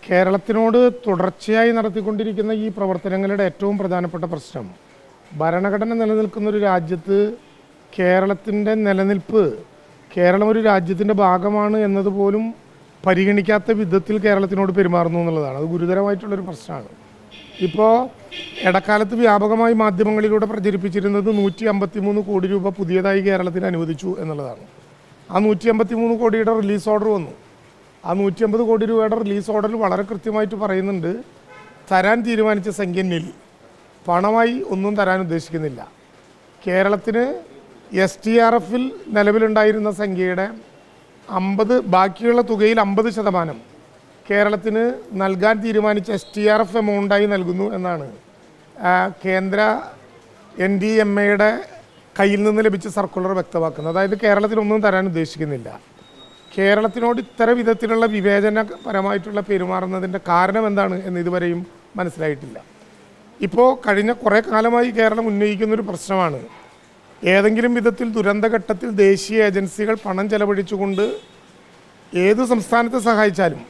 കേരളത്തിനോട് തുടർച്ചയായി നടത്തിക്കൊണ്ടിരിക്കുന്ന ഈ പ്രവർത്തനങ്ങളുടെ ഏറ്റവും പ്രധാനപ്പെട്ട പ്രശ്നം, ഭരണഘടന നിലനിൽക്കുന്ന ഒരു രാജ്യത്ത് കേരളത്തിൻ്റെ നിലനിൽപ്പ്, കേരളം ഒരു രാജ്യത്തിൻ്റെ ഭാഗമാണ് എന്നതുപോലും പരിഗണിക്കാത്ത വിധത്തിൽ കേരളത്തിനോട് പെരുമാറുന്നു എന്നുള്ളതാണ്. അത് ഗുരുതരമായിട്ടുള്ളൊരു പ്രശ്നമാണ്. ഇപ്പോൾ ഇടക്കാലത്ത് വ്യാപകമായി മാധ്യമങ്ങളിലൂടെ പ്രചരിപ്പിച്ചിരുന്നത് 153 കോടി രൂപ പുതിയതായി കേരളത്തിന് അനുവദിച്ചു എന്നുള്ളതാണ്. ആ 153 കോടിയുടെ റിലീസ് ഓർഡർ വന്നു. ആ 150 കോടി രൂപയുടെ റിലീസ് ഓർഡറിൽ വളരെ കൃത്യമായിട്ട് പറയുന്നുണ്ട്, തരാൻ തീരുമാനിച്ച സംഖ്യ നിൽ, പണമായി ഒന്നും തരാൻ ഉദ്ദേശിക്കുന്നില്ല. കേരളത്തിന് STRFൽ നിലവിലുണ്ടായിരുന്ന സംഖ്യയുടെ 50, ബാക്കിയുള്ള തുകയിൽ 50% കേരളത്തിന് നൽകാൻ തീരുമാനിച്ച STRF എമൗണ്ടായി നൽകുന്നു എന്നാണ് കേന്ദ്ര NDMAയുടെ കയ്യിൽ നിന്ന് ലഭിച്ച സർക്കുലർ വ്യക്തമാക്കുന്നത്. അതായത് കേരളത്തിനൊന്നും തരാൻ ഉദ്ദേശിക്കുന്നില്ല. കേരളത്തിനോട് ഇത്തരം വിധത്തിലുള്ള വിവേചനപരമായിട്ടുള്ള പെരുമാറുന്നതിൻ്റെ കാരണം എന്താണ് എന്ന് ഇതുവരെയും മനസ്സിലായിട്ടില്ല. ഇപ്പോൾ കഴിഞ്ഞ കുറേ കാലമായി കേരളം ഉന്നയിക്കുന്നൊരു പ്രശ്നമാണ്, ഏതെങ്കിലും വിധത്തിൽ ദുരന്തഘട്ടത്തിൽ ദേശീയ ഏജൻസികൾ പണം ചെലവഴിച്ചുകൊണ്ട് ഏത് സംസ്ഥാനത്തെ സഹായിച്ചാലും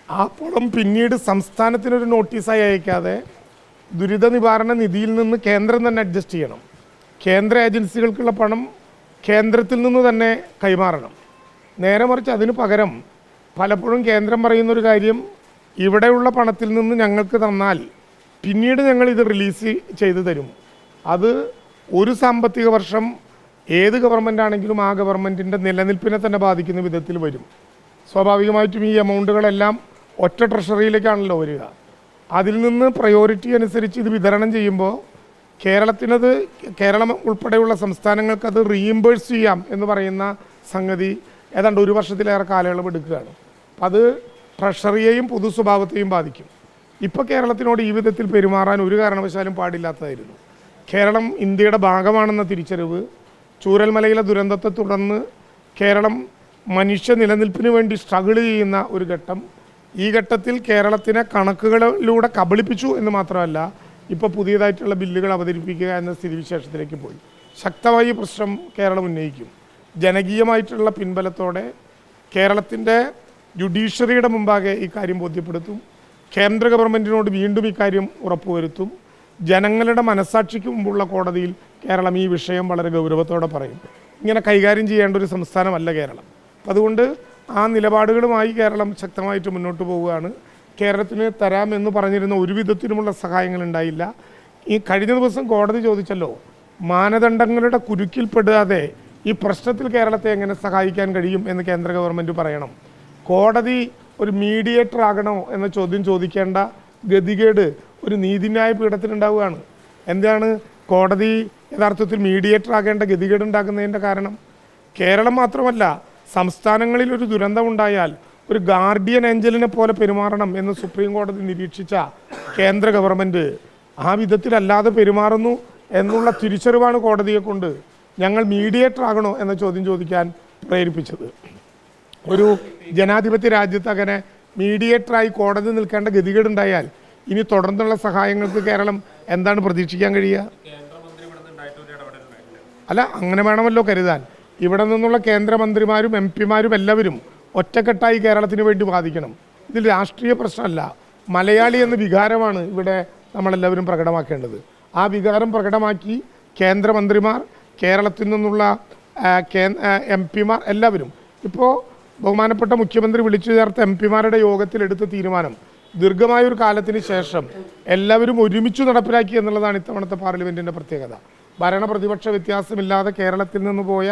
ആ പണം പിന്നീട് സംസ്ഥാനത്തിനൊരു നോട്ടീസായി അയക്കാതെ ദുരിത നിവാരണ നിധിയിൽ നിന്ന് കേന്ദ്രം തന്നെ അഡ്ജസ്റ്റ് ചെയ്യണം. കേന്ദ്ര ഏജൻസികൾക്കുള്ള പണം കേന്ദ്രത്തിൽ നിന്ന് തന്നെ കൈമാറണം. നേരെ മറിച്ച് അതിന് പകരം പലപ്പോഴും കേന്ദ്രം പറയുന്നൊരു കാര്യം, ഇവിടെയുള്ള പണത്തിൽ നിന്ന് ഞങ്ങൾക്ക് തന്നാൽ പിന്നീട് ഞങ്ങൾ ഇത് റിലീസ് ചെയ്തു തരും. അത് ഒരു സാമ്പത്തിക വർഷം ഏത് ഗവൺമെൻറ് ആണെങ്കിലും ആ ഗവൺമെൻറ്റിൻ്റെ നിലനിൽപ്പിനെ തന്നെ ബാധിക്കുന്ന വിധത്തിൽ വരും. സ്വാഭാവികമായിട്ടും ഈ എമൗണ്ടുകളെല്ലാം ഒറ്റ ട്രഷറിയിലേക്കാണല്ലോ വരിക. അതിൽ നിന്ന് പ്രയോറിറ്റി അനുസരിച്ച് ഇത് വിതരണം ചെയ്യുമ്പോൾ കേരളം ഉൾപ്പെടെയുള്ള സംസ്ഥാനങ്ങൾക്കത് റീഇംബേഴ്സ് ചെയ്യാം എന്ന് പറയുന്ന സംഗതി ഏതാണ്ട് 1 വർഷത്തിലേറെ കാലയളവ് എടുക്കുകയാണ്. അപ്പം അത് ട്രഷറിയെയും പൊതു സ്വഭാവത്തെയും ബാധിക്കും. ഇപ്പോൾ കേരളത്തിനോട് ഈ വിധത്തിൽ പെരുമാറാൻ ഒരു കാരണവശാലും പാടില്ലാത്തതായിരുന്നു. കേരളം ഇന്ത്യയുടെ ഭാഗമാണെന്ന തിരിച്ചറിവ്, ചൂരൽമലയിലെ ദുരന്തത്തെ തുടർന്ന് കേരളം മനുഷ്യ നിലനിൽപ്പിന് വേണ്ടി സ്ട്രഗിൾ ചെയ്യുന്ന ഒരു ഘട്ടം, ഈ ഘട്ടത്തിൽ കേരളത്തിനെ കണക്കുകളിലൂടെ കബളിപ്പിച്ചു എന്ന് മാത്രമല്ല, ഇപ്പോൾ പുതിയതായിട്ടുള്ള ബില്ലുകൾ അവതരിപ്പിക്കുക എന്ന സ്ഥിതിവിശേഷത്തിലേക്ക് പോയി. ശക്തമായി പ്രശ്നം കേരളം ഉന്നയിക്കും. ജനകീയമായിട്ടുള്ള പിൻബലത്തോടെ കേരളത്തിൻ്റെ ജുഡീഷ്യറിയുടെ മുമ്പാകെ ഇക്കാര്യം ബോധ്യപ്പെടുത്തും. കേന്ദ്ര ഗവൺമെൻറ്റിനോട് വീണ്ടും ഇക്കാര്യം ഉറപ്പുവരുത്തും. ജനങ്ങളുടെ മനസ്സാക്ഷിക്ക് മുമ്പുള്ള കോടതിയിൽ കേരളം ഈ വിഷയം വളരെ ഗൗരവത്തോടെ പറയും. ഇങ്ങനെ കൈകാര്യം ചെയ്യേണ്ട ഒരു സംസ്ഥാനമല്ല കേരളം. അതുകൊണ്ട് ആ നിലപാടുകളുമായി കേരളം ശക്തമായിട്ട് മുന്നോട്ട് പോവുകയാണ്. കേരളത്തിന് തരാമെന്ന് പറഞ്ഞിരുന്ന ഒരു വിധത്തിലുമുള്ള സഹായങ്ങൾ ഉണ്ടായില്ല. ഈ കഴിഞ്ഞ ദിവസം കോടതി ചോദിച്ചല്ലോ, മാനദണ്ഡങ്ങളുടെ കുരുക്കിൽപ്പെടാതെ ഈ പ്രശ്നത്തിൽ കേരളത്തെ എങ്ങനെ സഹായിക്കാൻ കഴിയും എന്ന് കേന്ദ്ര ഗവൺമെൻറ് പറയണം. കോടതി ഒരു മീഡിയേറ്റർ ആകണോ എന്ന ചോദ്യം ചോദിക്കേണ്ട ഗതികേട് ഒരു നീതിന്യായ പീഠത്തിനുണ്ടാവുകയാണ്. എന്താണ് കോടതി യഥാർത്ഥത്തിൽ മീഡിയേറ്റർ ആകേണ്ട ഗതികേട് ഉണ്ടാക്കുന്നതിൻ്റെ കാരണം? കേരളം മാത്രമല്ല, സംസ്ഥാനങ്ങളിൽ ഒരു ദുരന്തമുണ്ടായാൽ ഒരു ഗാർഡിയൻ ഏഞ്ചലിനെ പോലെ പെരുമാറണം എന്ന് സുപ്രീം കോടതി നിരീക്ഷിച്ച കേന്ദ്ര ഗവൺമെൻറ് ആ വിധത്തിലല്ലാതെ പെരുമാറുന്നു എന്നുള്ള തിരിച്ചറിവാണ് കോടതിയെ കൊണ്ട് ഞങ്ങൾ മീഡിയേറ്റർ ആകണോ എന്ന ചോദ്യം ചോദിക്കാൻ പ്രേരിപ്പിച്ചത്. ഒരു ജനാധിപത്യ രാജ്യത്ത് അങ്ങനെ മീഡിയേറ്ററായി കോടതി നിൽക്കേണ്ട ഗതികേടുണ്ടായാൽ ഇനി തുടർന്നുള്ള സഹായങ്ങൾക്ക് കേരളം എന്താണ് പ്രതീക്ഷിക്കാൻ കഴിയുക? അല്ല, അങ്ങനെ വേണമല്ലോ കരുതാൻ. ഇവിടെ നിന്നുള്ള കേന്ദ്രമന്ത്രിമാരും MP-മാരും എല്ലാവരും ഒറ്റക്കെട്ടായി കേരളത്തിന് വേണ്ടി വാദിക്കണം. ഇതിൽ രാഷ്ട്രീയ പ്രശ്നമല്ല, മലയാളി എന്ന വികാരമാണ് ഇവിടെ നമ്മളെല്ലാവരും പ്രകടമാക്കേണ്ടത്. ആ വികാരം പ്രകടമാക്കി കേന്ദ്രമന്ത്രിമാർ, കേരളത്തിൽ നിന്നുള്ള MP-മാർ എല്ലാവരും, ഇപ്പോൾ ബഹുമാനപ്പെട്ട മുഖ്യമന്ത്രി വിളിച്ചു ചേർത്ത MP-മാരുടെ യോഗത്തിലെടുത്ത തീരുമാനം ദീർഘമായൊരു കാലത്തിന് ശേഷം എല്ലാവരും ഒരുമിച്ച് നടപ്പിലാക്കി എന്നുള്ളതാണ് ഇത്തവണത്തെ പാർലമെൻറ്റിൻ്റെ പ്രത്യേകത. ഭരണപ്രതിപക്ഷ വ്യത്യാസമില്ലാതെ കേരളത്തിൽ നിന്ന് പോയ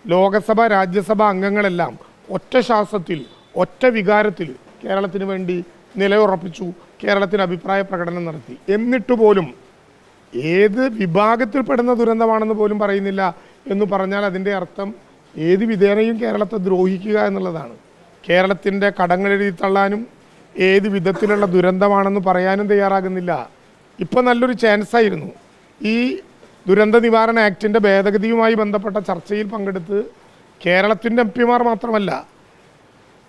ലോകസഭ, രാജ്യസഭ അംഗങ്ങളെല്ലാം ഒറ്റ ശ്വാസത്തിൽ, ഒറ്റ വികാരത്തിൽ കേരളത്തിന് വേണ്ടി നിലയുറപ്പിച്ചു, കേരളത്തിന് അഭിപ്രായ പ്രകടനം നടത്തി. എന്നിട്ട് പോലും ഏത് വിഭാഗത്തിൽപ്പെടുന്ന ദുരന്തമാണെന്ന് പോലും പറയുന്നില്ല എന്ന് പറഞ്ഞാൽ അതിൻ്റെ അർത്ഥം ഏത് വിധേനയും കേരളത്തെ ദ്രോഹിക്കുക എന്നുള്ളതാണ്. കേരളത്തിൻ്റെ കടങ്ങളെഴുതി തള്ളാനും ഏത് വിധത്തിലുള്ള ദുരന്തമാണെന്ന് പറയാനും തയ്യാറാകുന്നില്ല. ഇപ്പോൾ നല്ലൊരു ചാൻസായിരുന്നു ഈ ദുരന്ത നിവാരണ ആക്ടിൻ്റെ ഭേദഗതിയുമായി ബന്ധപ്പെട്ട ചർച്ചയിൽ പങ്കെടുത്ത് കേരളത്തിൻ്റെ MP-മാർ മാത്രമല്ല,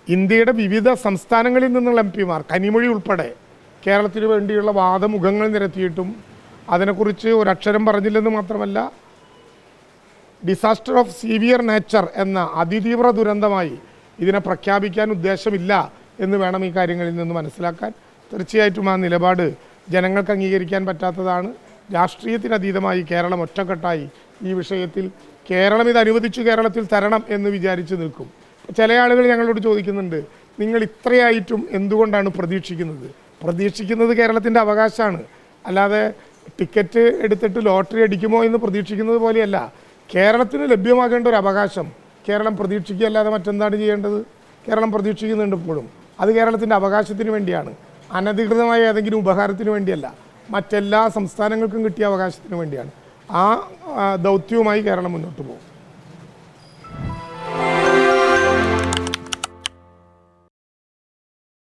ഇന്ത്യയുടെ വിവിധ സംസ്ഥാനങ്ങളിൽ നിന്നുള്ള MP-മാർ, കനിമൊഴി ഉൾപ്പെടെ കേരളത്തിന് വേണ്ടിയുള്ള വാദമുഖങ്ങൾ നിരത്തിയിട്ടും അതിനെക്കുറിച്ച് ഒരക്ഷരം പറഞ്ഞില്ലെന്ന് മാത്രമല്ല, ഡിസാസ്റ്റർ ഓഫ് സീവിയർ നേച്ചർ എന്ന അതിതീവ്ര ദുരന്തമായി ഇതിനെ പ്രഖ്യാപിക്കാൻ ഉദ്ദേശമില്ല എന്ന് വേണം ഈ കാര്യങ്ങളിൽ നിന്ന് മനസ്സിലാക്കാൻ. തീർച്ചയായിട്ടും ആ നിലപാട് ജനങ്ങൾക്ക് അംഗീകരിക്കാൻ പറ്റാത്തതാണ്. രാഷ്ട്രീയത്തിനതീതമായി കേരളം ഒറ്റക്കെട്ടായി ഈ വിഷയത്തിൽ കേരളം ഇത് അനുവദിച്ചു കേരളത്തിൽ തരണം എന്ന് വിചാരിച്ച് നിൽക്കും. ചില ആളുകൾ ഞങ്ങളോട് ചോദിക്കുന്നുണ്ട്, നിങ്ങൾ ഇത്രയായിട്ടും എന്തുകൊണ്ടാണ് പ്രതീക്ഷിക്കുന്നത് കേരളത്തിൻ്റെ അവകാശമാണ്. അല്ലാതെ ടിക്കറ്റ് എടുത്തിട്ട് ലോട്ടറി അടിക്കുമോ എന്ന് പ്രതീക്ഷിക്കുന്നത് പോലെയല്ല. കേരളത്തിന് ലഭ്യമാകേണ്ട ഒരു അവകാശം കേരളം പ്രതീക്ഷിക്കുകയല്ലാതെ മറ്റെന്താണ് ചെയ്യേണ്ടത്? കേരളം പ്രതീക്ഷിക്കുന്നുണ്ട് ഇപ്പോഴും. അത് കേരളത്തിൻ്റെ അവകാശത്തിന് വേണ്ടിയാണ്, അനധികൃതമായ ഏതെങ്കിലും ഉപകാരത്തിന് വേണ്ടിയല്ല. മറ്റെല്ലാ സംസ്ഥാനങ്ങൾക്കും കിട്ടിയ അവകാശത്തിന് വേണ്ടിയാണ്. ആ ദൗത്യവുമായി കേരളം മുന്നോട്ട് പോകും.